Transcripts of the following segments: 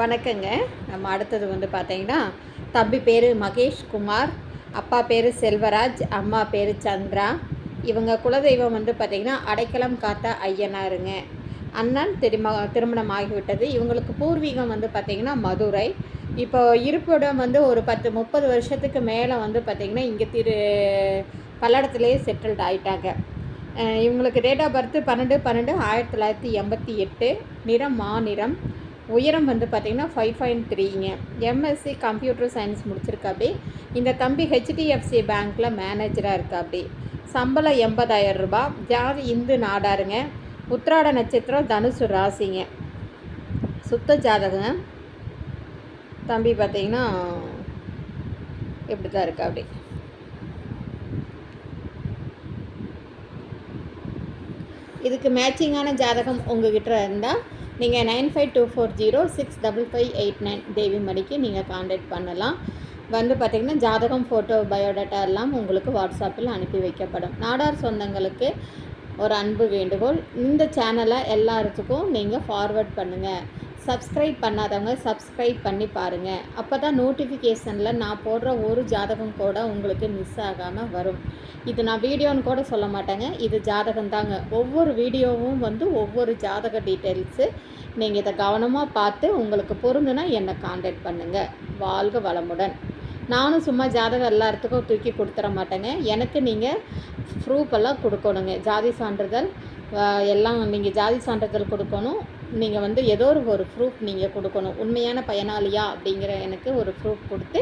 வணக்கங்க. நம்ம அடுத்தது வந்து பார்த்தீங்கன்னா, தம்பி பேர் மகேஷ்குமார், அப்பா பேர் செல்வராஜ், அம்மா பேர் சந்திரா. இவங்க குலதெய்வம் வந்து பார்த்திங்கன்னா அடைக்கலம் காத்த ஐயனாருங்க. அண்ணன் திருமணம் ஆகிவிட்டது. இவங்களுக்கு பூர்வீகம் வந்து பார்த்திங்கன்னா மதுரை. இப்போ இருப்பிடம் வந்து ஒரு 10-30 வருஷத்துக்கு மேலே வந்து பார்த்திங்கன்னா இங்கே பல்லடத்துலேயே செட்டில்ட் ஆகிட்டாங்க. இவங்களுக்கு டேட் ஆஃப் பர்த் 12/12/1988. நிறம் மாநிறம். உயரம் வந்து பார்த்திங்கன்னா 5.3ங்க. எம்எஸ்சி கம்ப்யூட்டர் சயின்ஸ் முடிச்சிருக்காப்படி. இந்த தம்பி ஹெச்டிஎஃப்சி பேங்க்கில் மேனேஜராக இருக்காப்படி. சம்பளம் 80,000 ரூபா. ஜாதி இந்து நாடாருங்க. உத்திராட நட்சத்திரம், தனுசு ராசிங்க. சுத்த ஜாதகம். தம்பி பார்த்திங்கன்னா இப்படி தான் இருக்கா அப்படி. இதுக்கு மேட்சிங்கான ஜாதகம் உங்ககிட்ட இருந்தால் நீங்கள் 9524065589 தேவிமணிக்கு நீங்கள் காண்டாக்ட் பண்ணலாம். வந்து பார்த்திங்கன்னா ஜாதகம், ஃபோட்டோ, பயோடேட்டா எல்லாம் உங்களுக்கு வாட்ஸ்அப்பில் அனுப்பி வைக்கப்படும். நாடார் சொந்தங்களுக்கு ஒரு அன்பு வேண்டுகோள், இந்த சேனலை எல்லாத்துக்கும் நீங்கள் ஃபார்வர்ட் பண்ணுங்கள். சப்ஸ்கிரைப் பண்ணாதவங்க சப்ஸ்கிரைப் பண்ணி பாருங்கள். அப்போ தான் நோட்டிஃபிகேஷனில் நான் போடுற ஒரு ஜாதகம் கூட உங்களுக்கு மிஸ் ஆகாமல் வரும். இது நான் வீடியோன்னு கூட சொல்ல மாட்டேங்க, இது ஜாதகம் தாங்க. ஒவ்வொரு வீடியோவும் வந்து ஒவ்வொரு ஜாதக டீட்டெயில்ஸு. நீங்கள் இதை கவனமாக பார்த்து உங்களுக்கு பொருந்துனா என்னை காண்டாக்ட் பண்ணுங்கள். வாழ்க வளமுடன். நானும் சும்மா ஜாதகம் எல்லாத்துக்கும் தூக்கி கொடுத்துட மாட்டேங்க. எனக்கு நீங்கள் ப்ரூஃப் எல்லாம் கொடுக்கணுங்க. ஜாதி சான்றிதழ் எல்லாம் நீங்கள் ஜாதி சான்றிதழ் கொடுக்கணும். நீங்கள் வந்து ஏதோ ஒரு ப்ரூஃப் நீங்கள் கொடுக்கணும். உண்மையான பயனாளியா அப்படிங்கிற எனக்கு ஒரு ப்ரூஃப் கொடுத்து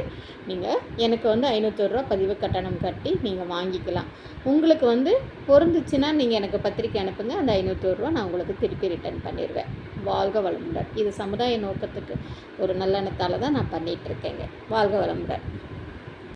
நீங்கள் எனக்கு வந்து 500 ரூபா பதிவு கட்டணம் கட்டி நீங்கள் வாங்கிக்கலாம். உங்களுக்கு வந்து பொருந்துச்சுன்னா நீங்கள் எனக்கு பத்திரிக்கை அனுப்புங்க. அந்த 500 ரூபா நான் உங்களுக்கு திருப்பி ரிட்டர்ன் பண்ணிடுவேன். வாழ்க வளமுடன். இது சமுதாய நோக்கத்துக்கு ஒரு நல்லெண்ணத்தால் தான் நான் பண்ணிகிட்ருக்கேங்க. வாழ்க வளமுடன்.